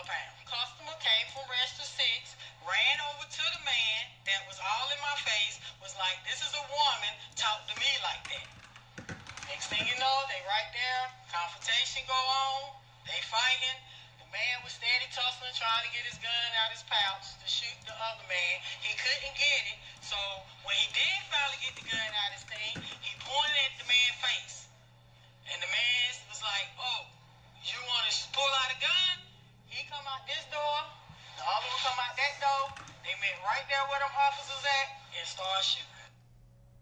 a pound. Customer came from Register 6, ran over to the man that was all in my face, was like, this is a woman, talk to me like that. Next thing you know, they right there, confrontation go on, they fighting. The man was steady tussling, trying to get his gun out his pouch to shoot the other man. He couldn't get it, so when he did finally get the gun out his thing, he pointed at the man's face. And the man was like, oh, you want to pull out a gun? He come out this door, the other one come out that door. They met right there where them officers at and started shooting.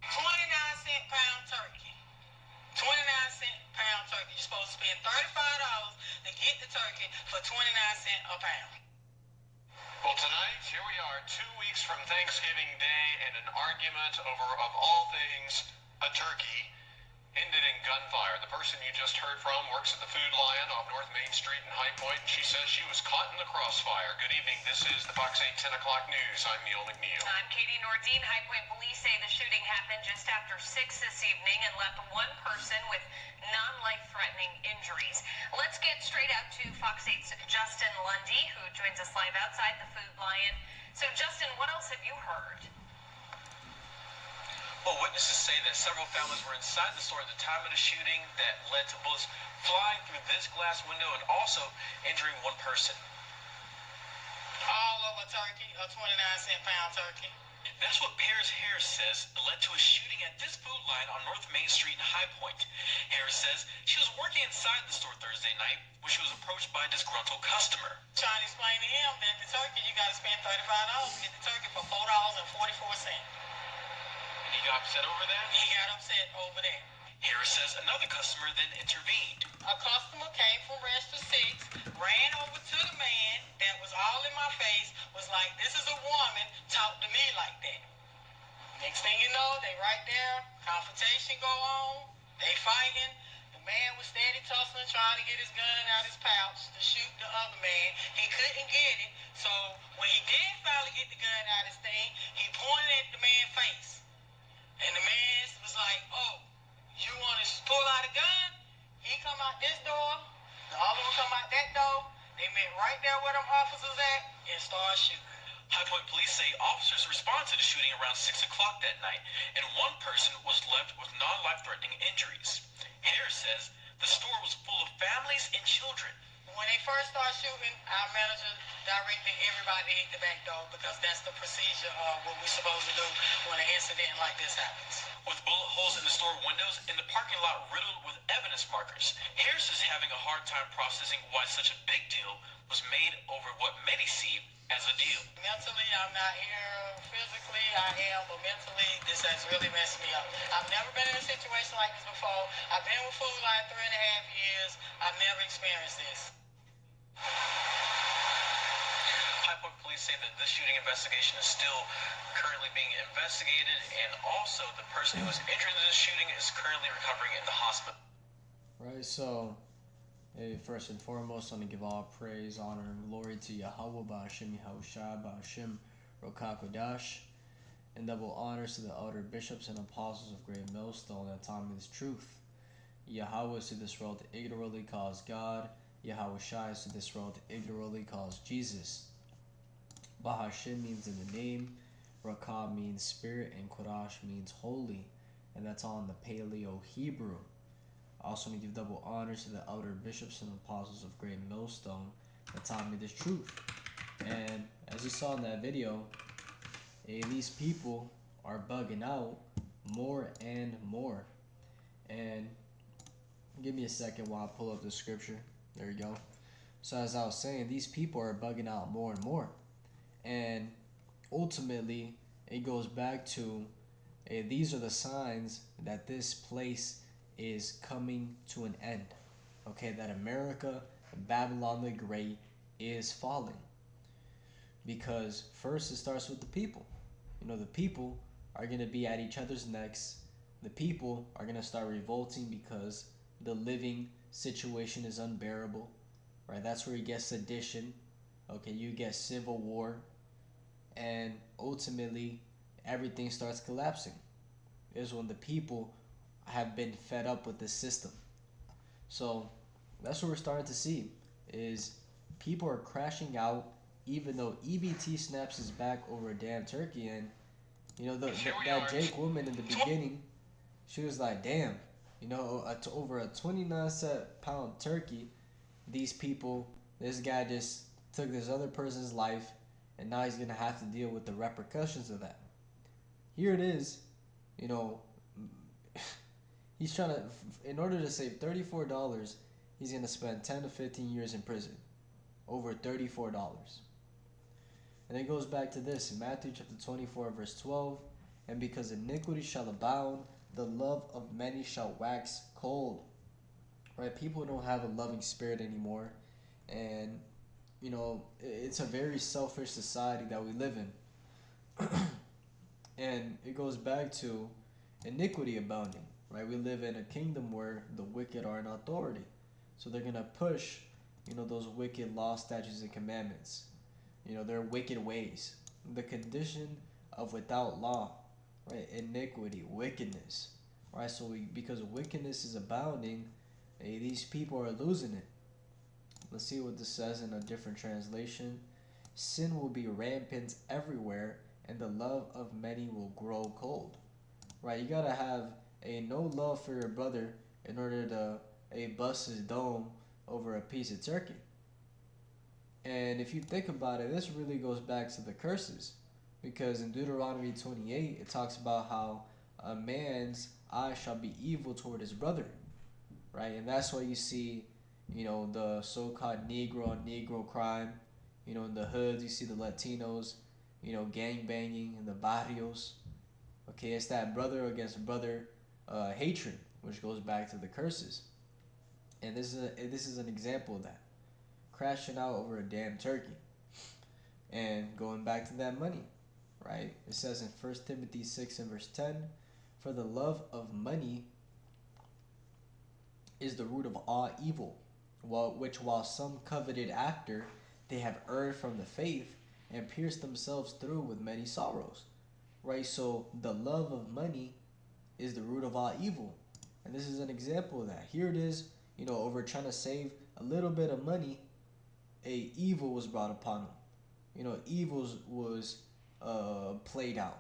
29-cent pound turkey. 29-cent pound turkey. You're supposed to spend $35 to get the turkey for 29 cents a pound. Well, tonight, here we are, 2 weeks from Thanksgiving Day, and an argument over, of all things, a turkey ended in gunfire. The person you just heard from works at the Food Lion off North Main Street in High Point, and she says she was caught in the crossfire. Good evening. This is the Fox 8 10 o'clock news. I'm Neil McNeil. I'm Katie Nordine. High Point police say the shooting happened just after 6 this evening and left one person with non-life-threatening injuries. Let's get straight out to Fox 8's Justin Lundy, who joins us live outside the Food Lion. So, Justin, what else have you heard? Well, witnesses say that several families were inside the store at the time of the shooting that led to bullets flying through this glass window and also injuring one person. All of a turkey, a 29-cent pound turkey. That's what Paris Harris says led to a shooting at this Food Lion on North Main Street in High Point. Harris says she was working inside the store Thursday night when she was approached by a disgruntled customer. Trying to explain to him that the turkey, you got to spend $35 to get the turkey for $4.44. And he got upset over that? He got upset over that. Harris says another customer then intervened. A customer came from Register 6, ran over to the man that was all in my face, was like, this is a woman, talk to me like that. Next thing you know, they right there, confrontation go on, they fighting. The man was steady tussling, trying to get his gun out his pouch to shoot the other man. He couldn't get it, so when he did finally get the gun out his thing, he pointed at the man's face. And the man was like, oh, you want to pull out a gun? He come out this door, the other one come out that door. They met right there where them officers at and started shooting. High Point police say officers responded to the shooting around 6 o'clock that night, and one person was left with non-life-threatening injuries. Harris says the store was full of families and children. When they first started shooting, our manager directed everybody to hit the back door because that's the procedure of what we're supposed to do when an incident like this happens. With bullet holes in the store windows and the parking lot riddled with evidence markers, Harris is having a hard time processing why such a big deal was made over what many see as a deal. Mentally, I'm not here. Physically, I am, but mentally, this has really messed me up. I've never been in a situation like this before. I've been with Food Lion 3.5 years. I've never experienced this. High Point police say that this shooting investigation is still currently being investigated, and also the person who was injured in this shooting is currently recovering in the hospital. Right, so, hey, first and foremost, I want to give all praise, honor, and glory to Yahweh, Ba'ashem Yahushua, Ba'ashem Rokakodash, and double honors to the elder bishops and apostles of Great Millstone that taught me this truth. Yahweh is to this world ignorantly calls God. Yahushua is to this world ignorantly calls Jesus. Bahashim means in the name, Rakah means spirit, and Kodash means holy, and that's all in the Paleo Hebrew. I also want to give double honors to the elder bishops and apostles of Great Millstone that taught me this truth. And as you saw in that video, these people are bugging out more and more. And give me a second while I pull up the scripture. There you go. So as I was saying, these people are bugging out more and more. And ultimately, it goes back to these are the signs that this place is coming to an end. Okay, that America, Babylon the Great, is falling. Because first it starts with the people. You know, the people are going to be at each other's necks. The people are going to start revolting because the living situation is unbearable. Right? That's where you get sedition. Okay, you get civil war. And ultimately, everything starts collapsing. Is when the people have been fed up with the system. So that's what we're starting to see, is people are crashing out, even though EBT snaps his back over a damn turkey. And you know that Jake woman in the beginning, she was like, "Damn, you know, over a 29-pound turkey, these people, this guy just took this other person's life, and now he's gonna have to deal with the repercussions of that." Here it is, you know, he's trying to, in order to save $34, he's gonna spend 10 to 15 years in prison, over $34. And it goes back to this in Matthew chapter 24, verse 12. And because iniquity shall abound, the love of many shall wax cold. Right? People don't have a loving spirit anymore. And, you know, it's a very selfish society that we live in. And it goes back to iniquity abounding. Right? We live in a kingdom where the wicked are in authority. So they're going to push, you know, those wicked laws, statutes, and commandments. You know, their wicked ways. The condition of without law, right? Iniquity, wickedness, right? So because wickedness is abounding, these people are losing it. Let's see what this says in a different translation. Sin will be rampant everywhere, and the love of many will grow cold. Right? You gotta have no love for your brother in order to bust his dome over a piece of turkey. And if you think about it, this really goes back to the curses. Because in Deuteronomy 28, it talks about how a man's eye shall be evil toward his brother. Right? And that's why you see, you know, the so-called Negro on Negro crime. You know, in the hoods, you see the Latinos, you know, gang banging in the barrios. Okay, it's that brother against brother hatred, which goes back to the curses. And this is an example of that. Crashing out over a damn turkey. And going back to that money, right? It says in 1 Timothy 6 and verse 10, for the love of money is the root of all evil, which while some coveted after, they have erred from the faith and pierced themselves through with many sorrows. Right? So the love of money is the root of all evil. And this is an example of that. Here it is, you know, over trying to save a little bit of money, a evil was brought upon him. You know, evil was played out.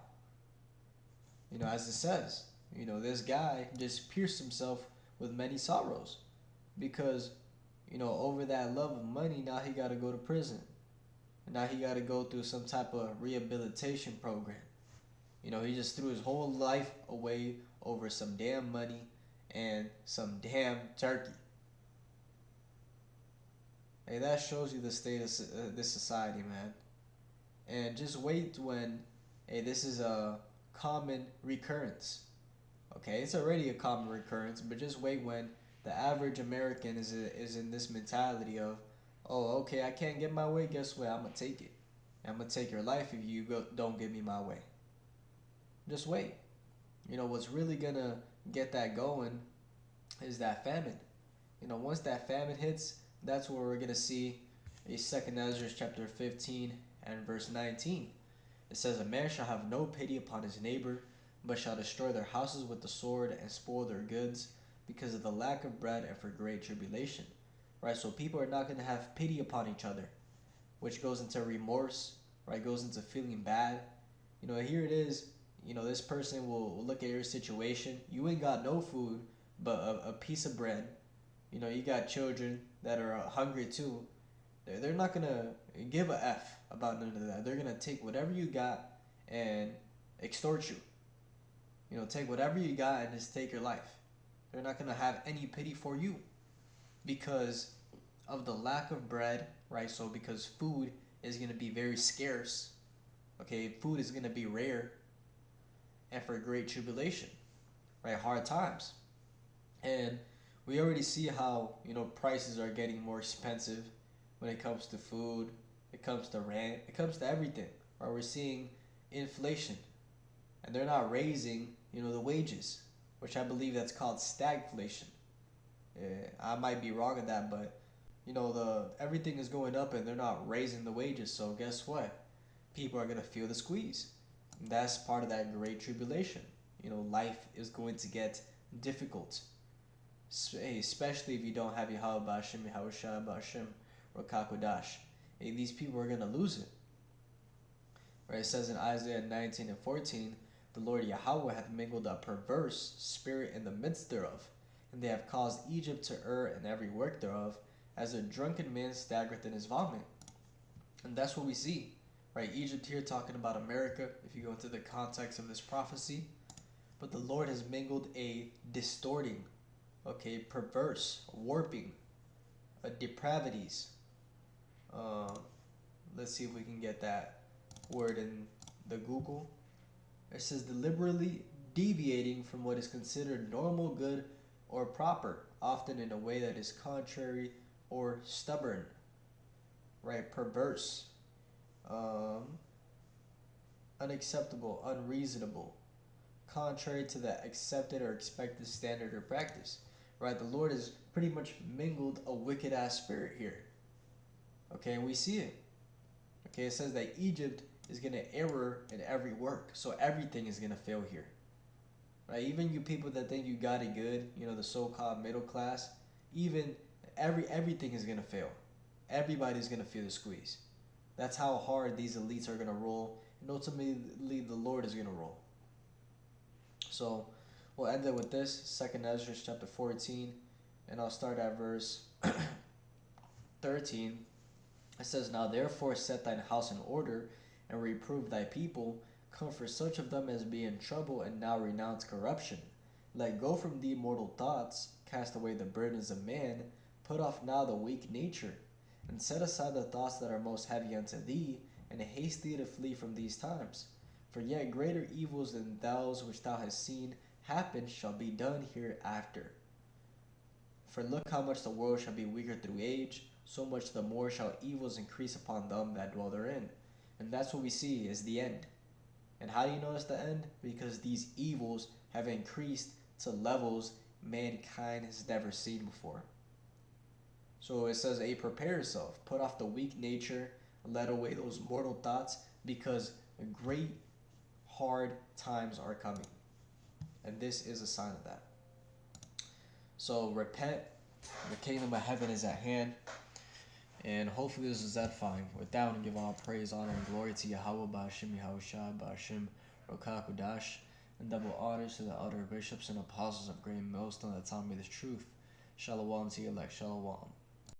You know, as it says, you know, this guy just pierced himself with many sorrows because, you know, over that love of money, now he got to go to prison. And now he got to go through some type of rehabilitation program. You know, he just threw his whole life away over some damn money and some damn turkey. Hey, that shows you the state of this society, man. And just wait when, hey, this is a common recurrence. Okay, it's already a common recurrence, but just wait when the average American is in this mentality of, oh, okay, I can't get my way, guess what, I'm going to take it. I'm going to take your life if you don't give me my way. Just wait. You know, what's really going to get that going is that famine. You know, once that famine hits, that's where we're going to see a 2nd Ezra chapter 15 and verse 19. It says, a man shall have no pity upon his neighbor, but shall destroy their houses with the sword and spoil their goods because of the lack of bread and for great tribulation. Right? So people are not going to have pity upon each other, which goes into remorse, right? Goes into feeling bad. You know, here it is. You know, this person will look at your situation. You ain't got no food, but a piece of bread. You know, you got children that are hungry too. They're not going to give a F about none of that. They're going to take whatever you got and extort you. You know, take whatever you got and just take your life. They're not going to have any pity for you because of the lack of bread, right? So because food is going to be very scarce. Okay, food is going to be rare. And for great tribulation, right? Hard times. And we already see how, you know, prices are getting more expensive when it comes to food, it comes to rent, it comes to everything. Right? We're seeing inflation. And they're not raising, you know, the wages, which I believe that's called stagflation. I might be wrong on that, but, you know, everything is going up and they're not raising the wages. So guess what? People are going to feel the squeeze. And that's part of that great tribulation. You know, life is going to get difficult. Especially if you don't have Yahweh Ba'Shem, Yahushua Ba'Shem, Rokakodash. Hey, these people are going to lose it. Right? It says in Isaiah 19 and 14, the Lord Yahweh hath mingled a perverse spirit in the midst thereof, and they have caused Egypt to err in every work thereof, as a drunken man staggereth in his vomit. And that's what we see. Right? Egypt here talking about America, if you go into the context of this prophecy. But the Lord has mingled a distorting, okay, perverse, warping, depravities. Let's see if we can get that word in the Google. It says deliberately deviating from what is considered normal, good, or proper, often in a way that is contrary or stubborn. Right? Perverse. Unacceptable, unreasonable, contrary to the accepted or expected standard or practice. Right? The Lord has pretty much mingled a wicked ass spirit here. Okay, and we see it. Okay, it says that Egypt is going to err in every work. So everything is going to fail here. Right? Even you people that think you got it good, you know, the so-called middle class, even everything is going to fail. Everybody's going to feel the squeeze. That's how hard these elites are going to roll, and ultimately the Lord is going to roll. So we'll end it with this, 2nd Ezra chapter 14, and I'll start at verse 13. It says, Now therefore set thine house in order, and reprove thy people, comfort such of them as be in trouble, and now renounce corruption. Let go from thee mortal thoughts, cast away the burdens of man, put off now the weak nature, and set aside the thoughts that are most heavy unto thee, and haste thee to flee from these times. For yet greater evils than those which thou hast seen happen shall be done hereafter. For look how much the world shall be weaker through age, so much the more shall evils increase upon them that dwell therein. And that's what we see is the end. And how do you know it's the end? Because these evils have increased to levels mankind has never seen before. So it says, hey, prepare yourself, put off the weak nature, let away those mortal thoughts, because great hard times are coming. And this is a sign of that. So repent, the kingdom of heaven is at hand, and hopefully this is edifying. With that, I want to give all praise, honor, and glory to Yahweh, Ba'ashim Yahushua, Ba'ashim Rokakodash, and double honors to the elder bishops and apostles of Great Millstone that taught me the truth. Shalom to you, elect. Shalom.